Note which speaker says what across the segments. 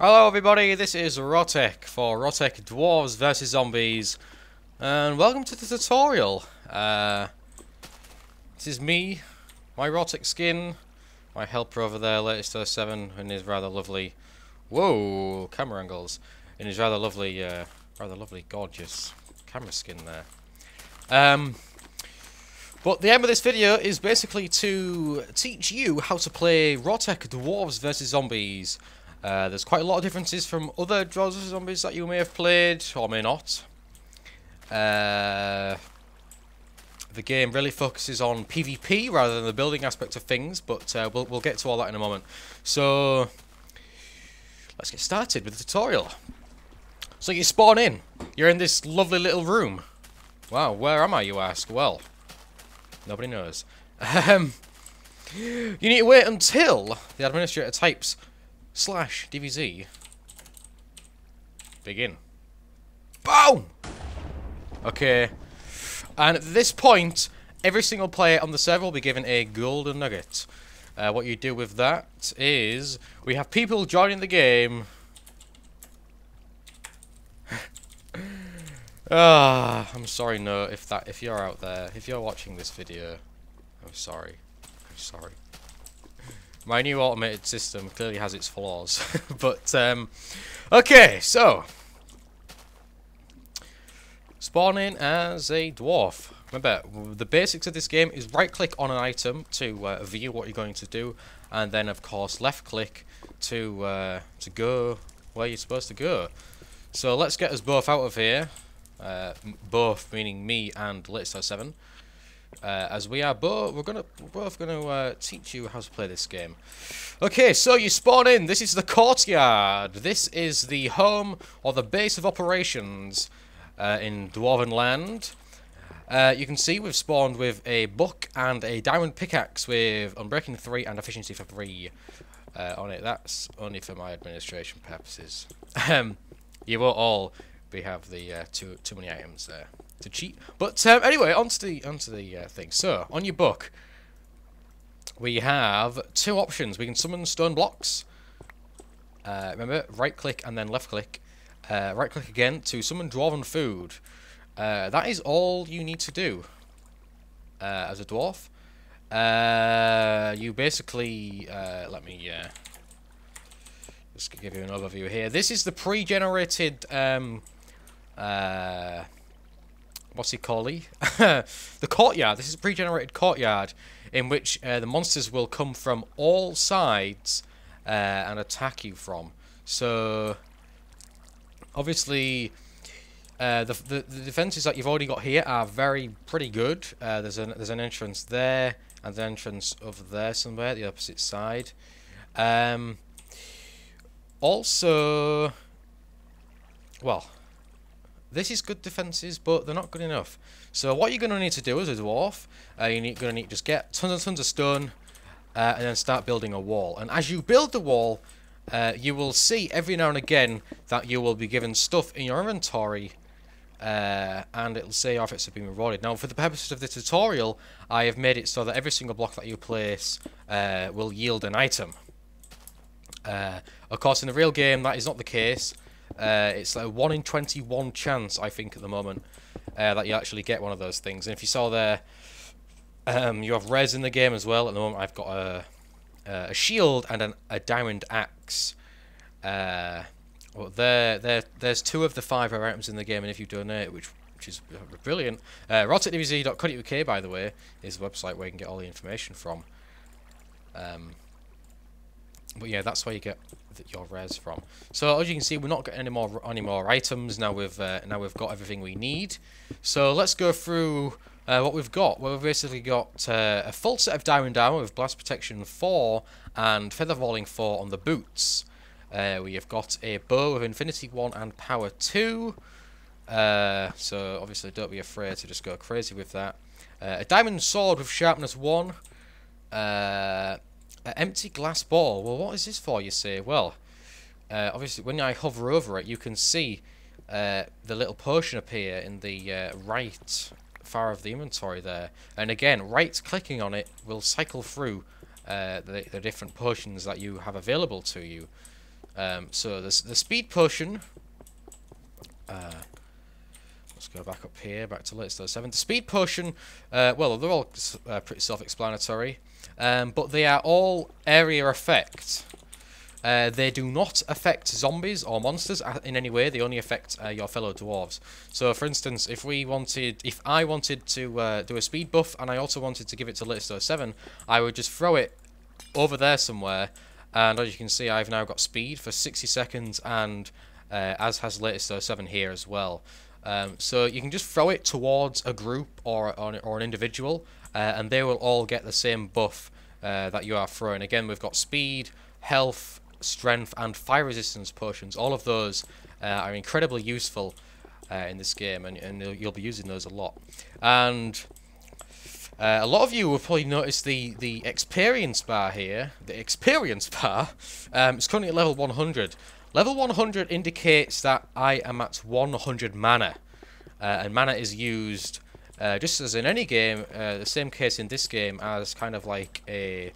Speaker 1: Hello everybody, this is RawTech for RawTech Dwarves VS Zombies, and welcome to the tutorial. This is me, my RawTech skin, my helper over there, latest 07, in his rather lovely, whoa, camera angles, in his rather lovely, gorgeous camera skin there. But the aim of this video is basically to teach you how to play RawTech Dwarves vs Zombies. There's quite a lot of differences from other Dwarves vs Zombies that you may have played, or may not. The game really focuses on PvP rather than the building aspect of things, but we'll get to all that in a moment. So, let's get started with the tutorial. So you spawn in. You're in this lovely little room. Wow, where am I, you ask? Well, nobody knows. You need to wait until the administrator types /DVZ begin. Boom! Okay. And at this point, every single player on the server will be given a golden nugget. What you do with that is we have people joining the game. I'm sorry, no, if you're out there, if you're watching this video, I'm sorry. I'm sorry. My new automated system clearly has its flaws. But, okay, so spawn in as a dwarf. Remember, the basics of this game is right-click on an item to view what you're going to do, and then, of course, left-click to go where you're supposed to go. So let's get us both out of here. Both meaning me and Lit07. As we are both, we're both gonna teach you how to play this game. Okay, so you spawn in. This is the courtyard. This is the home or the base of operations in Dwarven land. You can see we've spawned with a book and a diamond pickaxe with unbreaking 3 and efficiency for 3 on it. That's only for my administration purposes. You won't all have the too many items there to cheat. But anyway, onto the thing. So on your book, we have two options. We can summon stone blocks. Remember, right click and then left click. Right click again to summon dwarven food. That is all you need to do as a dwarf. You basically let me just give you an overview here. This is the pre-generated what's it called? The courtyard. This is a pre-generated courtyard in which the monsters will come from all sides and attack you from. So obviously the defenses that you've already got here are pretty good. There's an entrance there and an entrance over there somewhere, the opposite side. Also, well, this is good defenses, but they're not good enough. So what you're going to need to do as a dwarf, you're going to need to just get tons and tons of stone, and then start building a wall. And as you build the wall, you will see every now and again that you will be given stuff in your inventory, and it'll say your efforts have been rewarded. Now, for the purposes of the tutorial, I have made it so that every single block that you place will yield an item. Of course, in the real game, that is not the case. It's like a 1 in 21 chance, I think, at the moment, that you actually get one of those things. And if you saw there, you have res in the game as well. At the moment, I've got a shield and a diamond axe. Well, there's 2 of the 5 rare items in the game, and if you donate, which is brilliant. RawTechDVZ.co.uk, by the way, is the website where you can get all the information from. But yeah, that's where you get your res from. So as you can see, we're not getting any more items now. We've got everything we need. So let's go through what we've got. Well, we've basically got a full set of diamond armor with blast protection 4 and feather falling 4 on the boots. We have got a bow with infinity 1 and power 2. So obviously, don't be afraid to just go crazy with that. A diamond sword with sharpness 1. An empty glass ball. Well, what is this for, you say? Well, obviously, when I hover over it, you can see the little potion appear in the right far of the inventory there. And again, right-clicking on it will cycle through the different potions that you have available to you. So the speed potion. Let's go back up here, back to latest 07. The speed potion, well, they're all pretty self-explanatory, but they are all area effect. They do not affect zombies or monsters in any way. They only affect your fellow dwarves. So, for instance, if I wanted to do a speed buff and I also wanted to give it to latest 07, I would just throw it over there somewhere, and as you can see, I've now got speed for 60 seconds, and as has latest 07 here as well. So you can just throw it towards a group or an individual, and they will all get the same buff that you are throwing. Again, we've got speed, health, strength, and fire resistance potions. All of those are incredibly useful in this game, and you'll be using those a lot. And a lot of you will probably notice the experience bar here. The experience bar is currently at level 100. Level 100 indicates that I am at 100 mana, and mana is used, just as in any game, the same case in this game, as kind of like a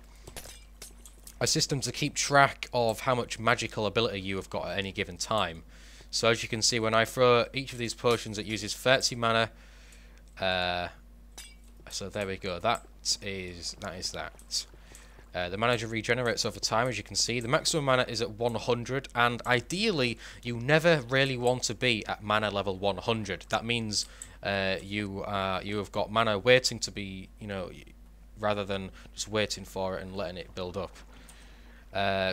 Speaker 1: system to keep track of how much magical ability you have got at any given time. So as you can see, when I throw each of these potions, it uses 30 mana. So there we go, that is that. The mana regenerates over time, as you can see. The maximum mana is at 100, and ideally, you never really want to be at mana level 100. That means you have got mana waiting to be, rather than just waiting for it and letting it build up.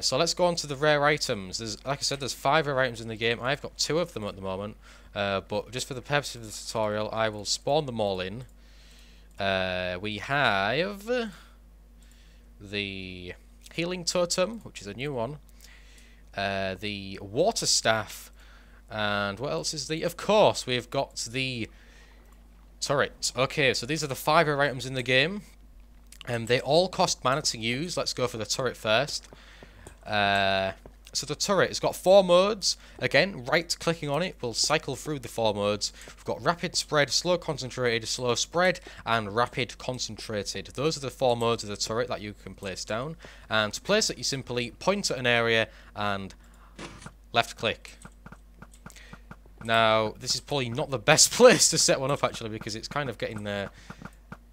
Speaker 1: So let's go on to the rare items. Like I said, there's 5 rare items in the game. I've got 2 of them at the moment, but just for the purpose of the tutorial, I will spawn them all in. We have the healing totem, which is a new one, the water staff, and what else is the... Of course, we've got the turret. Okay, so these are the 5 rare items in the game, and they all cost mana to use. Let's go for the turret first. So the turret has got 4 modes. Again, right-clicking on it will cycle through the 4 modes. We've got rapid spread, slow concentrated, slow spread, and rapid concentrated. Those are the 4 modes of the turret that you can place down. And to place it, you simply point at an area and left-click. Now, this is probably not the best place to set one up, actually, because it's kind of getting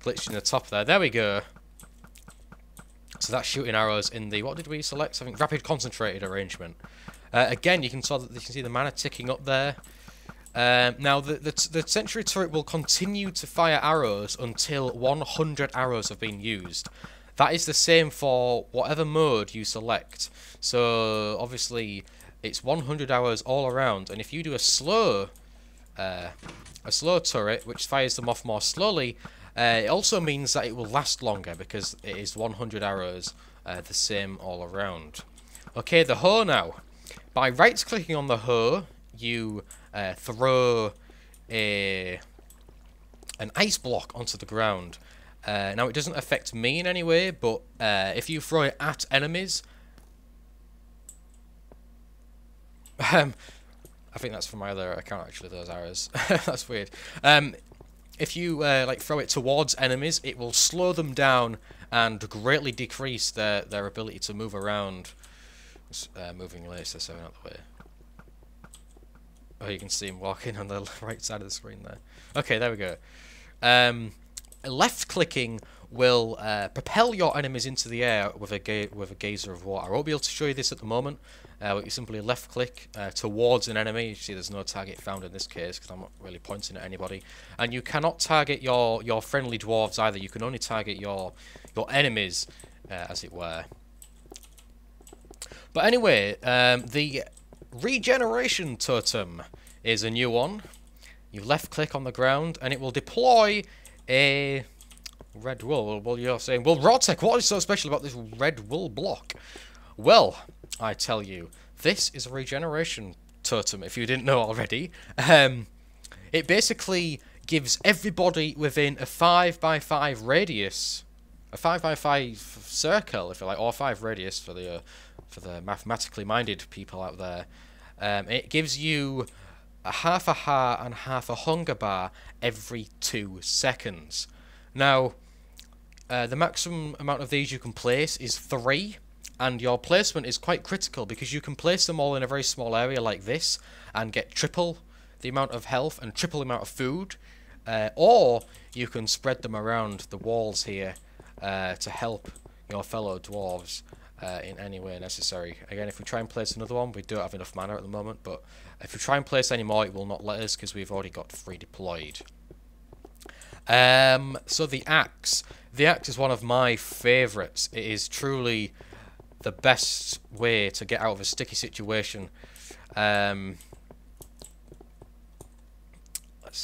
Speaker 1: glitched in the top there. There we go. So that's shooting arrows in the, what did we select? I think rapid concentrated arrangement. Again, you can see the mana ticking up there. Now, the sentry turret will continue to fire arrows until 100 arrows have been used. That is the same for whatever mode you select. So, obviously, it's 100 arrows all around. And if you do a slow turret, which fires them off more slowly, it also means that it will last longer because it is 100 arrows the same all around. Okay, the hoe now. By right-clicking on the hoe, you throw an ice block onto the ground. Now, it doesn't affect me in any way, but if you throw it at enemies... I think that's from my other account, actually, those arrows. That's weird. If you like throw it towards enemies, it will slow them down and greatly decrease their ability to move around. Moving laser 7 out the way. Oh, you can see him walking on the right side of the screen there. Okay, there we go. Left clicking will propel your enemies into the air with a geyser of water. I won't be able to show you this at the moment. But you simply left click towards an enemy. You see there's no target found in this case because I'm not really pointing at anybody. And you cannot target your friendly dwarves either. You can only target your enemies, as it were. But anyway, the regeneration totem is a new one. You left click on the ground and it will deploy a red wool. Well, you're saying, well, RawTech, what is so special about this red wool block? Well, I tell you, this is a regeneration totem, if you didn't know already. It basically gives everybody within a 5x5 radius, a 5x5 circle, if you like, or 5 radius for the mathematically minded people out there. It gives you a half a heart and half a hunger bar every 2 seconds. Now, the maximum amount of these you can place is 3. and your placement is quite critical because you can place them all in a very small area like this and get triple the amount of health and triple the amount of food, or you can spread them around the walls here to help your fellow dwarves in any way necessary. Again, if we try and place another one, we don't have enough mana at the moment, but if we try and place any more, it will not let us because we've already got 3 deployed. So the axe. The axe is one of my favourites. It is truly the best way to get out of a sticky situation. Let's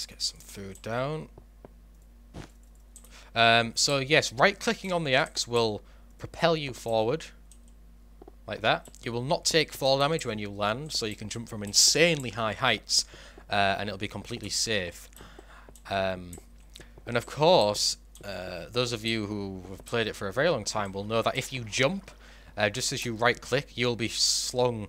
Speaker 1: get some food down. So yes, right-clicking on the axe will propel you forward, like that. You will not take fall damage when you land, so you can jump from insanely high heights, and it'll be completely safe. And of course, those of you who have played it for a very long time will know that if you jump, just as you right-click, you'll be slung,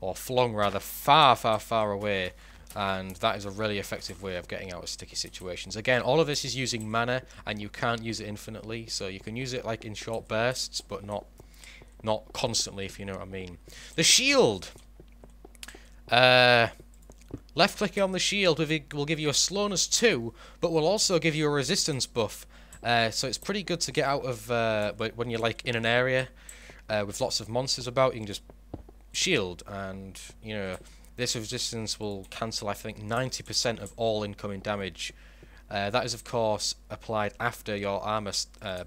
Speaker 1: or flung rather, far, far, far away. And that is a really effective way of getting out of sticky situations. Again, all of this is using mana, and you can't use it infinitely, so you can use it like in short bursts, but not constantly, if you know what I mean. The shield. Left-clicking on the shield will give you a slowness 2, but will also give you a resistance buff. So it's pretty good to get out of when you're like in an area with lots of monsters about. You can just shield, and you know. This resistance will cancel, I think, 90% of all incoming damage. That is, of course, applied after your armor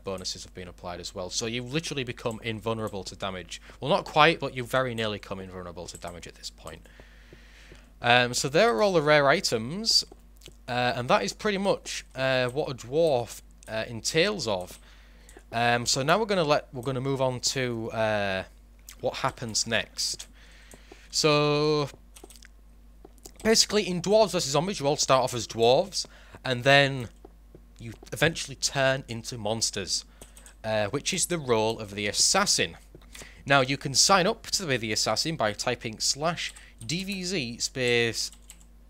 Speaker 1: bonuses have been applied as well. So you literally become invulnerable to damage. Well, not quite, but you very nearly come invulnerable to damage at this point. So there are all the rare items, and that is pretty much what a dwarf entails of. So now we're gonna move on to what happens next. So basically, in Dwarves vs Zombies, you all start off as dwarves, and then you eventually turn into monsters, which is the role of the assassin. Now, you can sign up to be the assassin by typing /DVZ space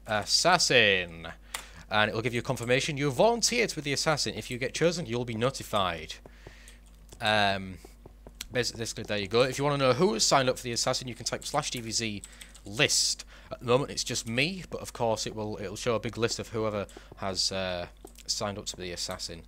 Speaker 1: assassin, and it will give you a confirmation you volunteered with the assassin. If you get chosen, you'll be notified. Basically, there you go. If you want to know who has signed up for the assassin, you can type /DVZ list. At the moment, it's just me, but of course, it'll show a big list of whoever has signed up to be the assassin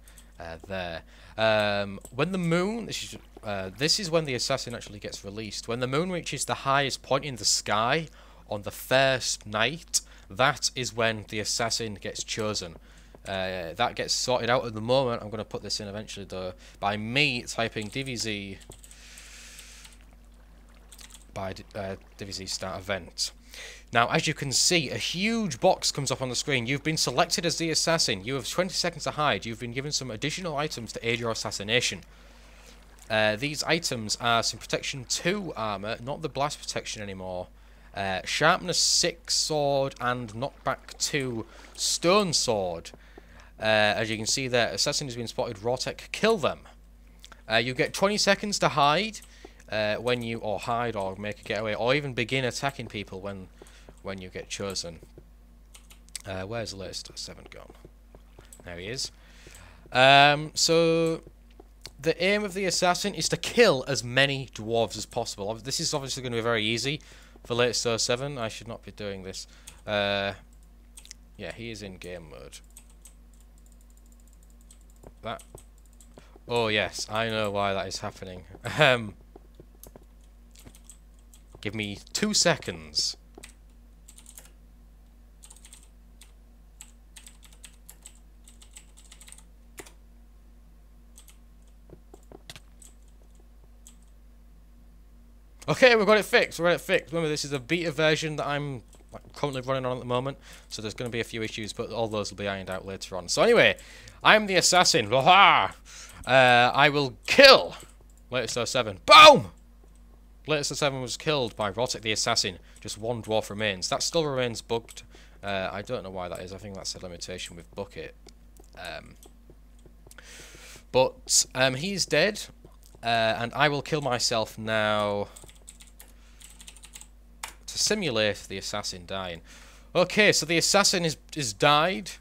Speaker 1: there. When the moon, this is when the assassin actually gets released. When the moon reaches the highest point in the sky on the first night, that is when the assassin gets chosen. That gets sorted out at the moment. I'm going to put this in eventually, though, by me typing DVZ by DVZ start event. Now, as you can see, a huge box comes up on the screen. You've been selected as the assassin. You have 20 seconds to hide. You've been given some additional items to aid your assassination. These items are some protection 2 armor, not the blast protection anymore. Sharpness 6 sword and knockback 2 stone sword. As you can see there, assassin has been spotted. RawTech, kill them. You get 20 seconds to hide when you hide or make a getaway, or even begin attacking people when you get chosen. Where's the latest 7 gone? There he is. So the aim of the assassin is to kill as many dwarves as possible. This is obviously going to be very easy for latest 7. I should not be doing this. Yeah, he is in game mode. That. Oh yes, I know why that is happening. Give me 2 seconds. Okay, we've got it fixed. We've got it fixed. Remember, this is a beta version that I'm currently running on at the moment, so there's going to be a few issues, but all those will be ironed out later on. So anyway, I'm the assassin. I will kill latest 7. Boom! Latest 7 was killed by RawTech the assassin. Just 1 dwarf remains. That still remains bugged. I don't know why that is. I think that's a limitation with Bucket. But he's dead, and I will kill myself now to simulate the assassin dying. Okay, so the assassin is died.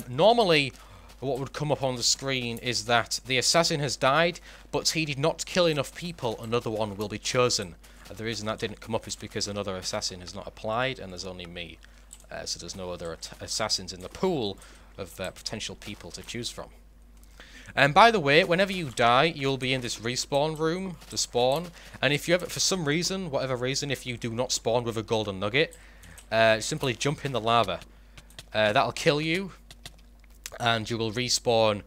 Speaker 1: Normally, what would come up on the screen is that the assassin has died, but he did not kill enough people, another one will be chosen. The reason that didn't come up is because another assassin has not applied, and there's only me. So there's no other assassins in the pool of potential people to choose from. And by the way, whenever you die, you'll be in this respawn room to spawn. And if you ever, for some reason, whatever reason, if you do not spawn with a golden nugget, simply jump in the lava. That'll kill you, and you will respawn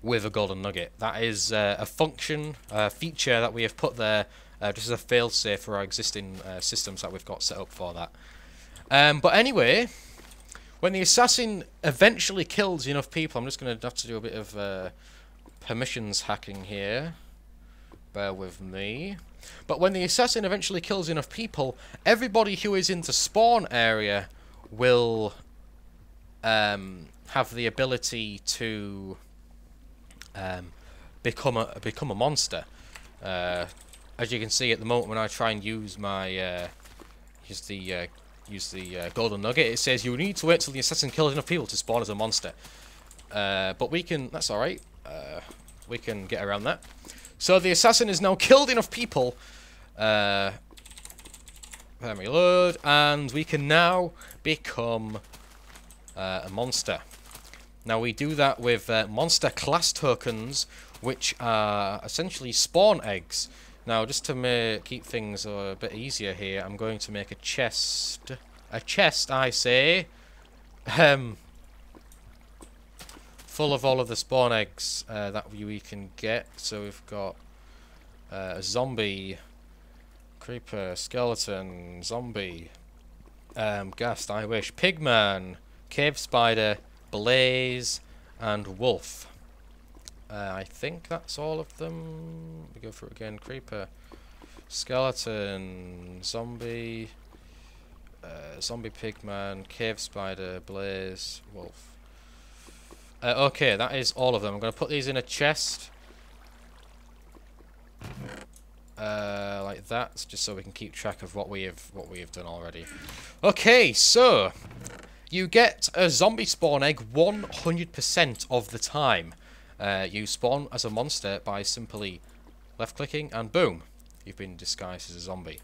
Speaker 1: with a golden nugget. That is a function, a feature that we have put there just as a failsafe for our existing systems that we've got set up for that. But anyway, when the assassin eventually kills enough people, I'm just going to have to do a bit of permissions hacking here. Bear with me. But when the assassin eventually kills enough people, everybody who is in the spawn area will have the ability to become a monster. As you can see at the moment, when I try and use my use the golden nugget, it says you need to wait till the assassin kills enough people to spawn as a monster. But we can, that's alright, we can get around that. So the assassin has now killed enough people, let me load, and we can now become a monster. Now we do that with monster class tokens, which are essentially spawn eggs. Now, just to keep things a bit easier here, I'm going to make a chest. A chest, I say. Full of all of the spawn eggs that we can get. So we've got a zombie, creeper, skeleton, zombie, ghast, I wish, pigman, cave spider, blaze, and wolf. I think that's all of them. We go through it again. Creeper, skeleton, zombie, zombie pigman, cave spider, blaze, wolf. Okay, that is all of them. I'm going to put these in a chest. Like that, just so we can keep track of what we have done already. Okay, so you get a zombie spawn egg 100% of the time. You spawn as a monster by simply left-clicking, and boom, you've been disguised as a zombie.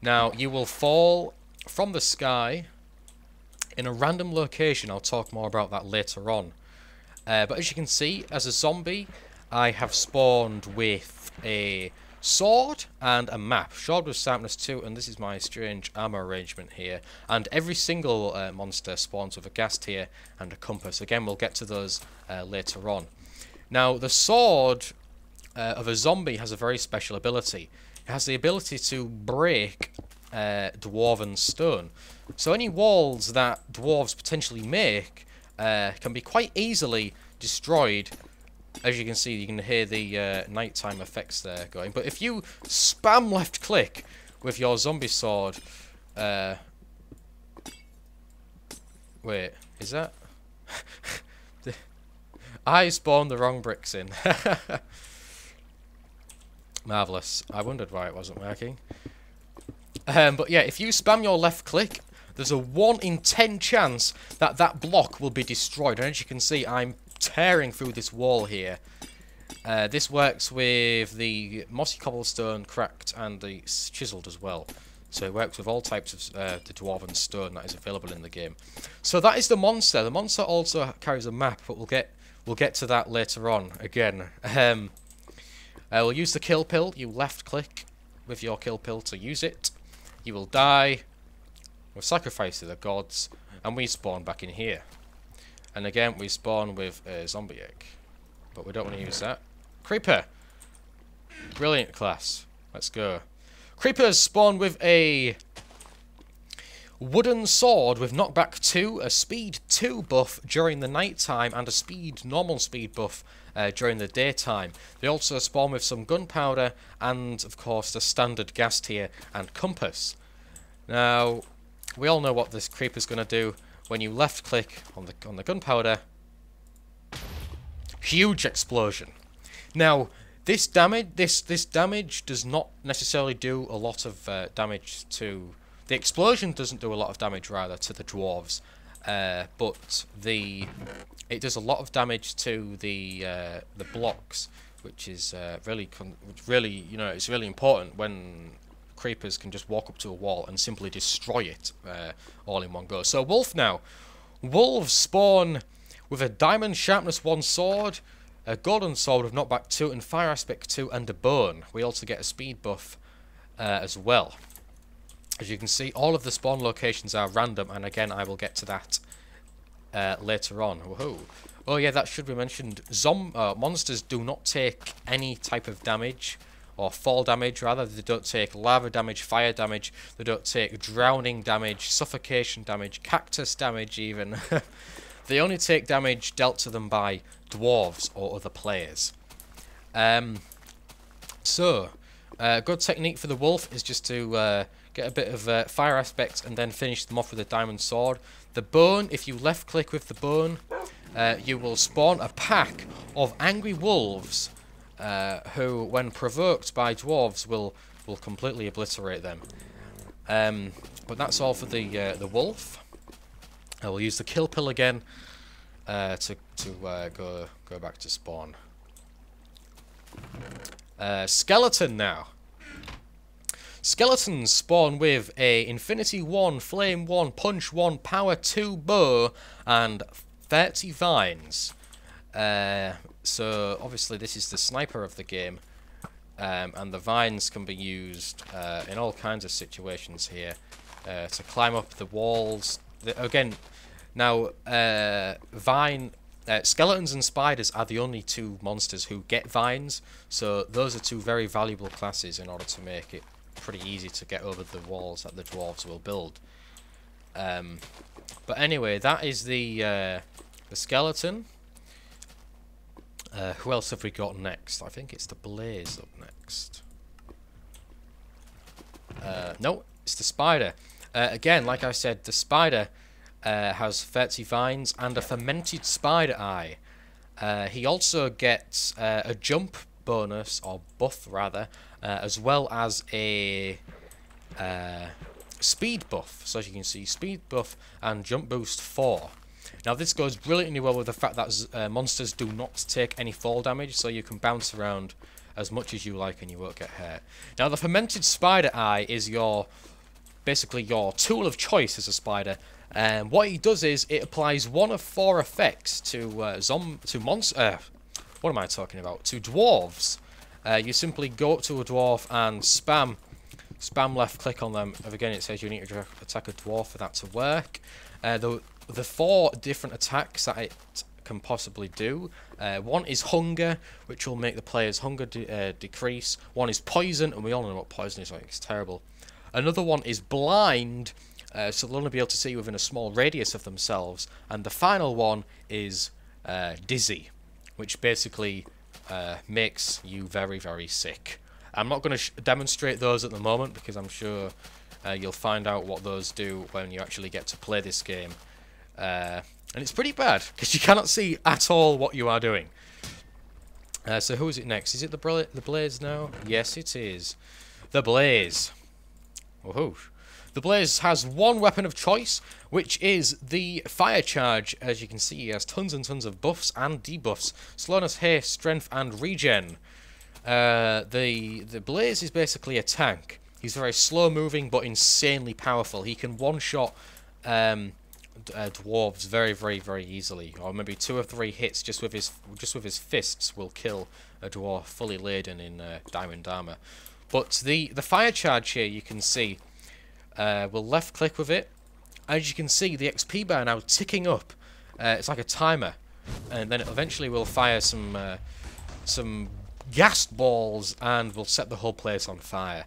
Speaker 1: Now, you will fall from the sky in a random location. I'll talk more about that later on. But as you can see, as a zombie, I have spawned with a sword and a map. Sword with sharpness 2, and this is my strange armor arrangement here. And every single monster spawns with a ghast here and a compass. Again, we'll get to those later on. Now, the sword of a zombie has a very special ability. It has the ability to break dwarven stone. So any walls that dwarves potentially make can be quite easily destroyed. As you can see, you can hear the nighttime effects there going. But if you spam left click with your zombie sword... wait, is that... I spawned the wrong bricks in. Marvellous. I wondered why it wasn't working. But yeah, if you spam your left click, there's a 1 in 10 chance that that block will be destroyed. And as you can see, I'm tearing through this wall here. This works with the mossy cobblestone, cracked, and the chiseled as well. So it works with all types of the dwarven stone that is available in the game. So that is the monster. The monster also carries a map, but we'll get to that later on again. We'll use the kill pill. You left click with your kill pill to use it. You will die. We'll sacrifice to the gods, and we spawn back in here. And again, we spawn with a zombie egg. But we don't want to use that. Creeper! Brilliant class. Let's go. Creepers spawn with a wooden sword with knockback 2, a speed 2 buff during the night time, and a normal speed buff during the daytime. They also spawn with some gunpowder and, of course, the standard ghast here and compass. Now, we all know what this creeper's going to do. When you left click on the gunpowder, huge explosion. Now, this damage does not necessarily do a lot of damage to... The explosion doesn't do a lot of damage, rather, to the dwarves. but it does a lot of damage to the blocks, which is really it's really important when creepers can just walk up to a wall and simply destroy it all in one go. So wolf now. Wolves spawn with a diamond sharpness 1 sword, a golden sword with knockback 2 and fire aspect 2, and a bone. We also get a speed buff as well. As you can see, all of the spawn locations are random, and again I will get to that later on. Woohoo. Oh yeah, that should be mentioned. Monsters do not take any type of damage, or fall damage rather. They don't take lava damage, fire damage, they don't take drowning damage, suffocation damage, cactus damage even. They only take damage dealt to them by dwarves or other players. Good technique for the wolf is just to get a bit of fire aspect and then finish them off with a diamond sword. The bone, if you left click with the bone, you will spawn a pack of angry wolves who, when provoked by dwarves, will completely obliterate them. But that's all for the wolf. I will use the kill pill again to go back to spawn. Skeleton now. Skeletons spawn with a Infinity 1, Flame 1, Punch 1, Power 2 bow, and 30 vines. So obviously this is the sniper of the game, and the vines can be used in all kinds of situations here to climb up the walls. Skeletons and spiders are the only two monsters who get vines, so those are two very valuable classes in order to make it pretty easy to get over the walls that the dwarves will build. But anyway, that is the skeleton. Who else have we got next? I think it's the blaze up next. No, it's the spider. Again, like I said, the spider has 30 vines and a fermented spider eye. He also gets a jump bonus, or buff rather, as well as a speed buff. So as you can see, speed buff and jump boost 4. Now this goes brilliantly well with the fact that monsters do not take any fall damage, so you can bounce around as much as you like and you won't get hurt. Now the fermented spider eye is basically your tool of choice as a spider. What he does is it applies 1 of 4 effects to what am I talking about? To dwarves. You simply go up to a dwarf and spam left click on them. Again, it says you need to attack a dwarf for that to work. The 4 different attacks that it can possibly do. One is hunger, which will make the player's hunger decrease. One is poison, and we all know what poison is like. It's terrible. Another one is blind, so they'll only be able to see within a small radius of themselves. And the final one is dizzy, which basically makes you very, very sick. I'm not going to demonstrate those at the moment because I'm sure you'll find out what those do when you actually get to play this game. And it's pretty bad because you cannot see at all what you are doing. So who is it next? Is it the Blaze now? Yes, it is. The Blaze. Woohoo. The Blaze has 1 weapon of choice, which is the Fire Charge. As you can see, he has tons and tons of buffs and debuffs. Slowness, haste, strength, and regen. The Blaze is basically a tank. He's very slow moving but insanely powerful. He can one-shot dwarves very, very, very easily, or maybe 2 or 3 hits just with his fists will kill a dwarf fully laden in diamond armor. But the Fire Charge here, you can see, we'll left click with it. As you can see, the XP bar now ticking up. It's like a timer, and then it eventually will fire some gas balls and will set the whole place on fire.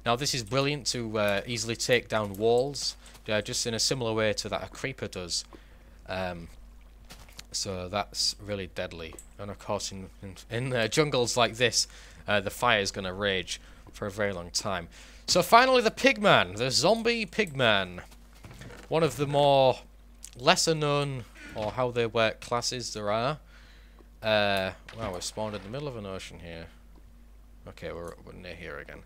Speaker 1: Now this is brilliant to easily take down walls, just in a similar way to that a creeper does. So that's really deadly. And of course in jungles like this, the fire is going to rage for a very long time. So finally the Pigman, the zombie Pigman. One of the more lesser known, or how they work, classes there are. Wow, we're spawned in the middle of an ocean here. Okay, we're near here again.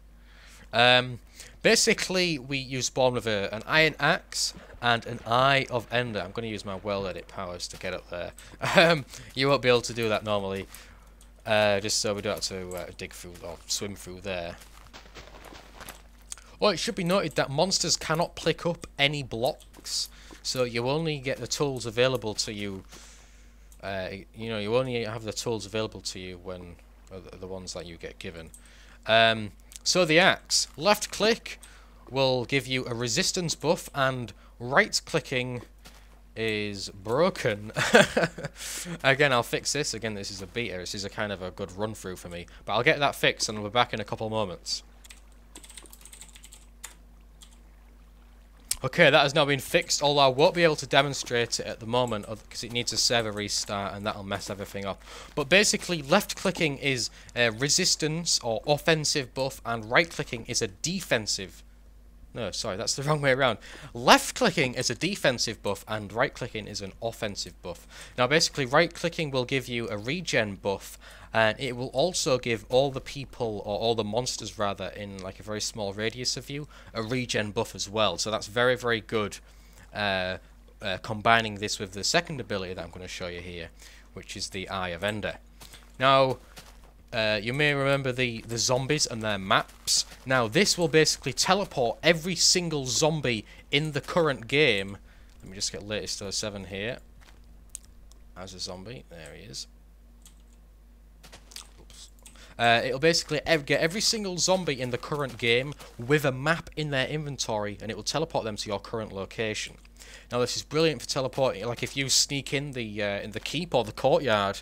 Speaker 1: Basically, you spawn with an iron axe and an eye of ender. I'm going to use my world edit powers to get up there. You won't be able to do that normally, just so we don't have to dig through or swim through there. Well, it should be noted that monsters cannot pick up any blocks, so you only get the tools available to you. You know, you only have the tools available to you when the ones that you get given. So the axe, left click will give you a resistance buff, and right clicking is broken. Again, I'll fix this. Again, this is a beta. This is a kind of a good run through for me, but I'll get that fixed and we're back in a couple moments. Okay, that has now been fixed, although I won't be able to demonstrate it at the moment because it needs a server restart and that'll mess everything up. But basically, left-clicking is a resistance or offensive buff, and right-clicking is a defensive. No, sorry, that's the wrong way around. Left-clicking is a defensive buff, and right-clicking is an offensive buff. Now, basically, right-clicking will give you a regen buff, and it will also give all the people, or all the monsters rather, in like a very small radius of you, a regen buff as well. So that's very, very good, combining this with the second ability that I'm going to show you here, which is the Eye of Ender. Now, you may remember the zombies and their maps. Now, this will basically teleport every single zombie in the current game. Let me just get latest 07 here. As a zombie, there he is. It'll basically get every single zombie in the current game with a map in their inventory, and it will teleport them to your current location. Now, this is brilliant for teleporting. Like if you sneak in the keep or the courtyard,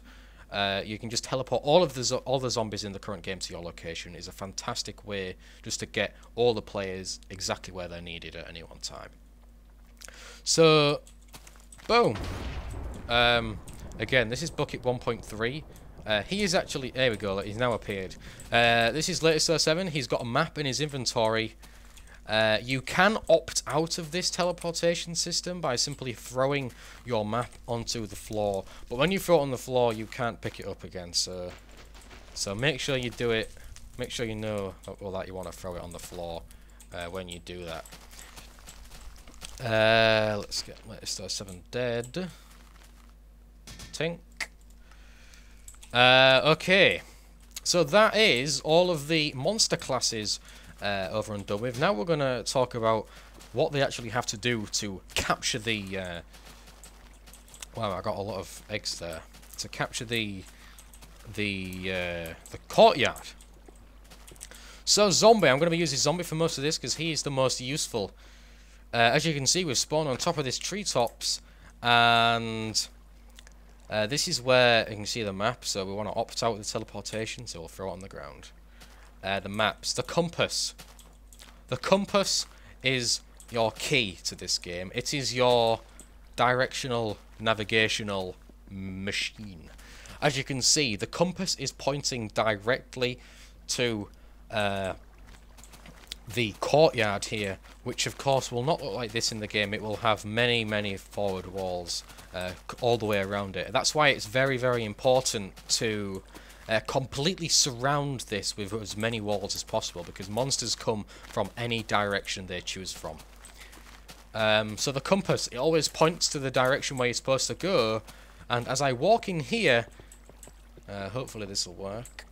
Speaker 1: you can just teleport all the zombies in the current game to your location. It's a fantastic way just to get all the players exactly where they're needed at any one time. So, boom. Again, this is bucket 1.3. He is actually, there we go, he's now appeared. This is latest 07, he's got a map in his inventory. You can opt out of this teleportation system by simply throwing your map onto the floor. But when you throw it on the floor, you can't pick it up again, so make sure you do it, make sure you know that you want to throw it on the floor when you do that. Let's get latest 07 dead. Tink. Okay, so that is all of the monster classes over and done with. Now we're going to talk about what they actually have to do to capture the... wow, I got a lot of eggs there. To capture the courtyard. So zombie, I'm going to be using zombie for most of this because he is the most useful. As you can see, we've spawned on top of this treetops, and... this is where you can see the map, so we want to opt out of the teleportation, so we'll throw it on the ground. The maps. The compass. The compass is your key to this game. It is your directional, navigational machine. As you can see, the compass is pointing directly to the courtyard here, which of course will not look like this in the game. It will have many, many forward walls all the way around it. That's why it's very, very important to completely surround this with as many walls as possible, because monsters come from any direction they choose from. So the compass, it always points to the direction where you're supposed to go, and as I walk in here, hopefully this will work.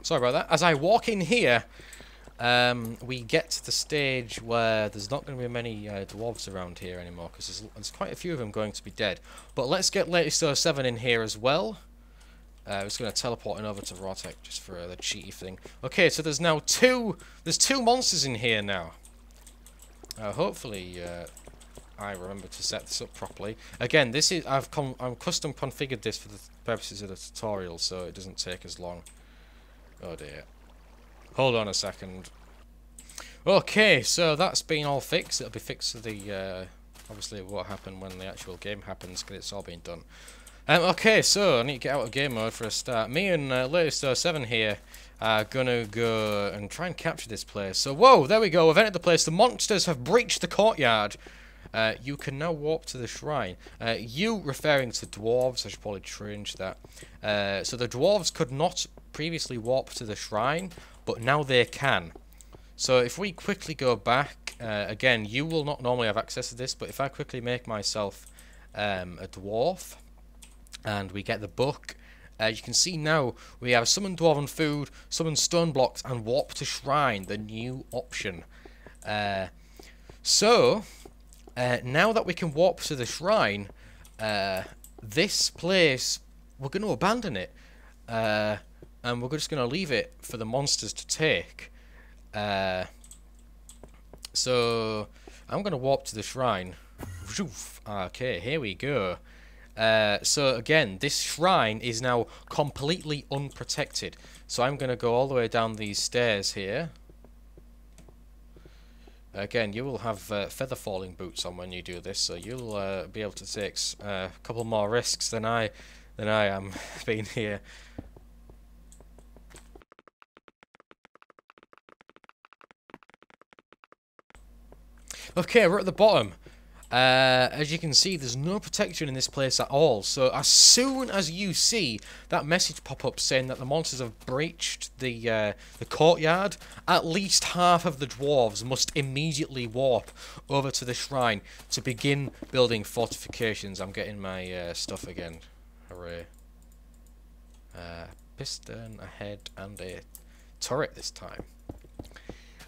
Speaker 1: Sorry about that. As I walk in here, we get to the stage where there's not going to be many dwarves around here anymore, because there's quite a few of them going to be dead. But let's get latest 07 in here as well. I'm just going to teleport in over to RawTech just for the cheaty thing. Okay, so there's now two monsters in here now. Hopefully I remember to set this up properly. Again, this is I've custom configured this for the purposes of the tutorial, so it doesn't take as long. Oh dear. Hold on a second. Okay, so that's been all fixed. It'll be fixed to the obviously what happened when the actual game happens, because it's all been done. Okay, so I need to get out of game mode for a start. Me and latest 7 here are gonna go and try and capture this place. So, whoa, there we go. We've entered the place. The monsters have breached the courtyard. You can now warp to the shrine. You referring to dwarves, I should probably change that. So the dwarves could not previously warp to the shrine, but now they can. So if we quickly go back, again, you will not normally have access to this, but if I quickly make myself a dwarf, and we get the book, you can see now we have summon dwarven food, summon stone blocks, and warp to shrine, the new option. So now that we can warp to the shrine, this place, we're going to abandon it. And we're just going to leave it for the monsters to take. So I'm going to warp to the shrine. Okay, here we go. So again, this shrine is now completely unprotected. So I'm going to go all the way down these stairs here. Again, you will have feather falling boots on when you do this, so you'll be able to take a couple more risks than I am being here. Okay, we're at the bottom. As you can see, there's no protection in this place at all. So as soon as you see that message pop up saying that the monsters have breached the courtyard, at least half of the dwarves must immediately warp over to the shrine to begin building fortifications. I'm getting my stuff again. Hooray. Piston, a head, and a turret this time.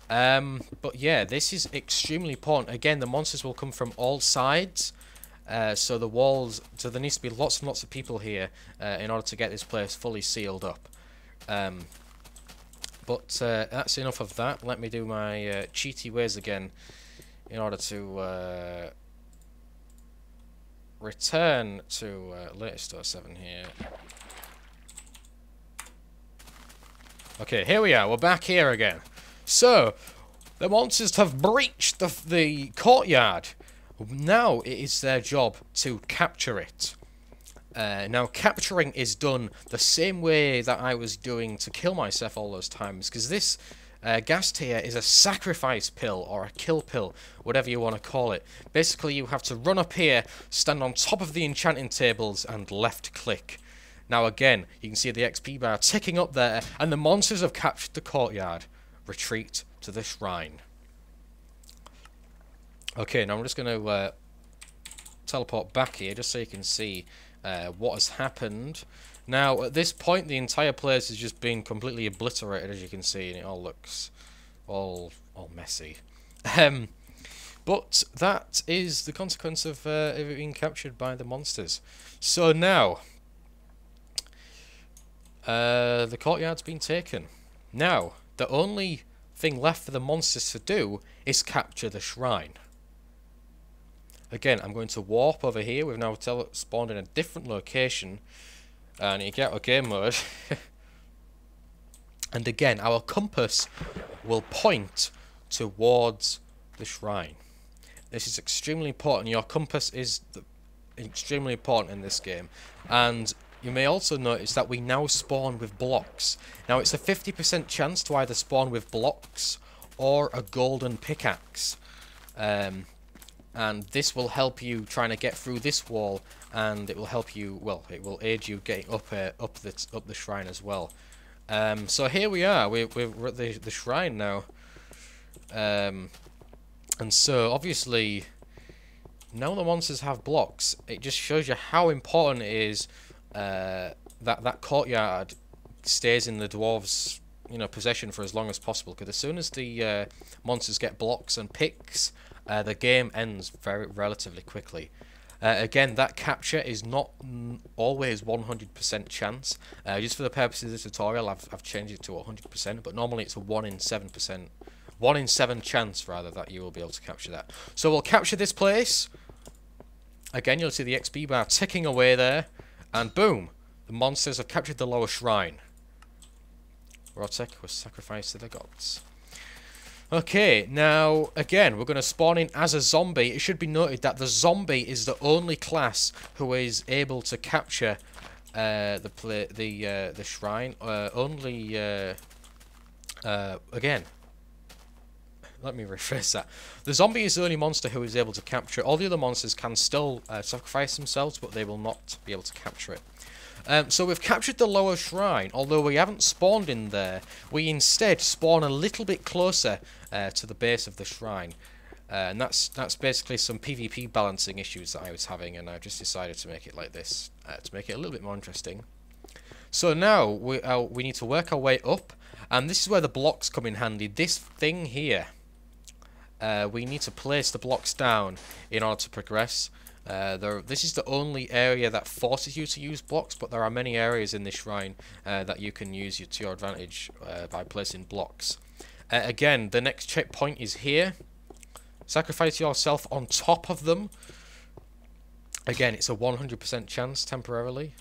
Speaker 1: But yeah, this is extremely important. Again, the monsters will come from all sides, so the walls, so there needs to be lots and lots of people here in order to get this place fully sealed up. But that's enough of that. Let me do my cheaty ways again in order to return to latest 07 here. Okay, here we are. We're back here again. So, the monsters have breached the courtyard. Now it is their job to capture it. Now, capturing is done the same way that I was doing to kill myself all those times, because this gas tier is a sacrifice pill, or a kill pill, whatever you want to call it. Basically, you have to run up here, stand on top of the enchanting tables, and left click. Now again, you can see the XP bar ticking up there, and the monsters have captured the courtyard. Retreat to the shrine. Okay, now I'm just going to teleport back here just so you can see what has happened. Now, at this point, the entire place has just been completely obliterated, as you can see, and it all looks all messy. But that is the consequence of it being captured by the monsters. So now, the courtyard's been taken. Now, the only thing left for the monsters to do is capture the shrine. Again, I'm going to warp over here. We've now spawned in a different location. And you get out of game mode. And again, our compass will point towards the shrine. This is extremely important. Your compass is extremely important in this game. And you may also notice that we now spawn with blocks. Now it's a 50% chance to either spawn with blocks or a golden pickaxe. And this will help you trying to get through this wall, and it will help you, well, it will aid you getting up the shrine as well. So here we are, we're at the shrine now. And so obviously, now the monsters have blocks, it just shows you how important it is that courtyard stays in the dwarves' possession for as long as possible. Because as soon as the monsters get blocks and picks, the game ends relatively quickly. Again, that capture is not always 100% chance. Just for the purposes of this tutorial, I've changed it to 100%, but normally it's a 1 in 7%, 1 in 7 chance rather, that you will be able to capture that. So we'll capture this place. Again, you'll see the XP bar ticking away there. And boom, the monsters have captured the lower shrine. RawTech was sacrificed to the gods. Okay, now, again, we're going to spawn in as a zombie. It should be noted that the zombie is the only class who is able to capture the shrine. Again, let me rephrase that. The zombie is the only monster who is able to capture it. All the other monsters can still sacrifice themselves, but they will not be able to capture it. So we've captured the lower shrine, although we haven't spawned in there. We instead spawn a little bit closer to the base of the shrine. And that's basically some PvP balancing issues that I was having, and I just decided to make it like this, to make it a little bit more interesting. So now we need to work our way up, and this is where the blocks come in handy. This thing here, we need to place the blocks down in order to progress. This is the only area that forces you to use blocks, but there are many areas in this shrine that you can use to your advantage by placing blocks. Again, the next checkpoint is here. Sacrifice yourself on top of them. Again, it's a 100% chance temporarily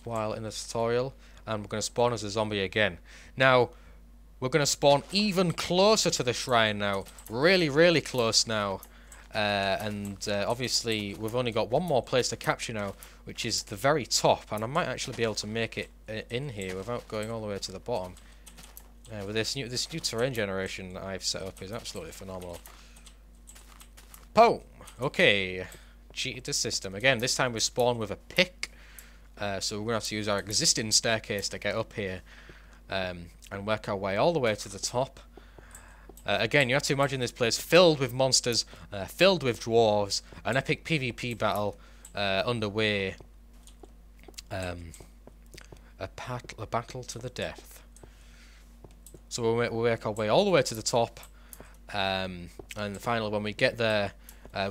Speaker 1: while in the tutorial, and we're going to spawn as a zombie again. Now, we're going to spawn even closer to the shrine now. Really, really close now. Obviously we've only got one more place to capture now, which is the very top, and I might actually be able to make it in here without going all the way to the bottom. With this new terrain generation that I've set up is absolutely phenomenal. Boom! Okay, cheated the system. Again, this time we spawn with a pick, so we're going to have to use our existing staircase to get up here and work our way all the way to the top. Again, you have to imagine this place filled with monsters, filled with dwarves, an epic PvP battle underway, a battle to the death. So we'll work our way all the way to the top, and finally when we get there,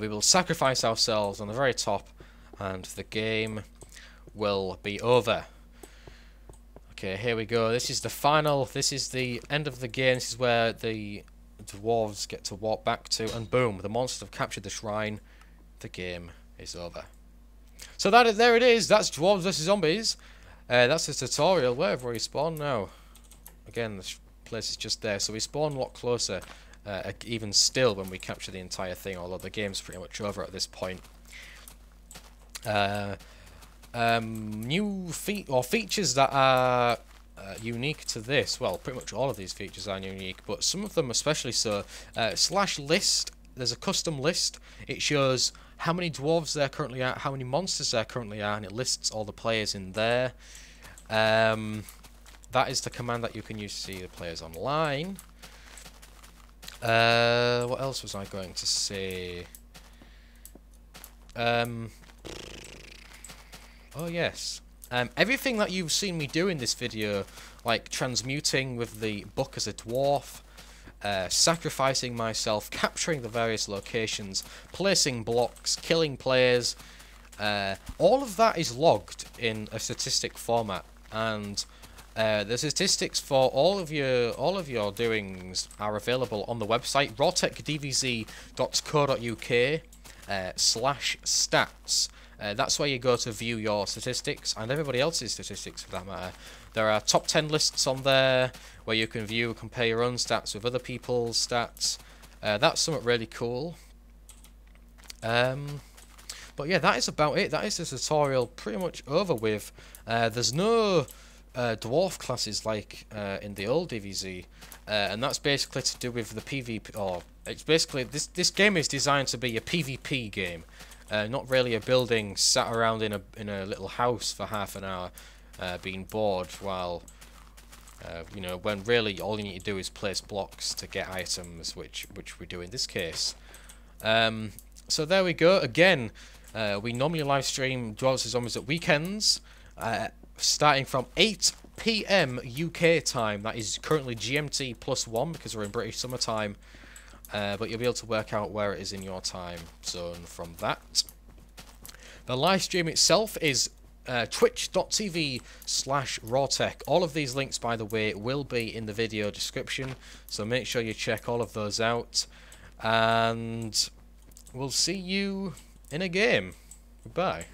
Speaker 1: we will sacrifice ourselves on the very top, and the game will be over. Okay, here we go. This is the final, this is the end of the game. This is where the dwarves get to walk back to, and boom, the monsters have captured the shrine. The game is over. So there it is. That's Dwarves vs Zombies. That's the tutorial. Where have we spawned now? Again, the place is just there, so we spawn a lot closer, even still when we capture the entire thing, although the game's pretty much over at this point. New features that are unique to this. Well, pretty much all of these features are unique, but some of them especially so. Slash list, there's a custom list. It shows how many dwarves there currently are, how many monsters there currently are, and it lists all the players in there. That is the command that you can use to see the players online. What else was I going to say? Oh yes. Everything that you've seen me do in this video, like transmuting with the book as a dwarf, sacrificing myself, capturing the various locations, placing blocks, killing players, all of that is logged in a statistic format, and the statistics for all of your doings are available on the website rawtechdvz.co.uk/stats. That's where you go to view your statistics, and everybody else's statistics for that matter. There are top 10 lists on there where you can view and compare your own stats with other people's stats. That's something really cool. But yeah, that is about it. That is the tutorial pretty much over with. There's no dwarf classes like in the old DVZ, and that's basically to do with the PvP. Or it's basically this game is designed to be a PvP game. Not really a building sat around in a little house for half an hour, being bored while you know, when really all you need to do is place blocks to get items, which we do in this case. So there we go. Again, we normally live stream Dwarves vs Zombies at weekends, starting from 8 PM UK time. That is currently GMT +1 because we're in British summertime. But you'll be able to work out where it is in your time zone from that. The live stream itself is twitch.tv/RawTech. All of these links, by the way, will be in the video description, so make sure you check all of those out. And we'll see you in a game. Goodbye.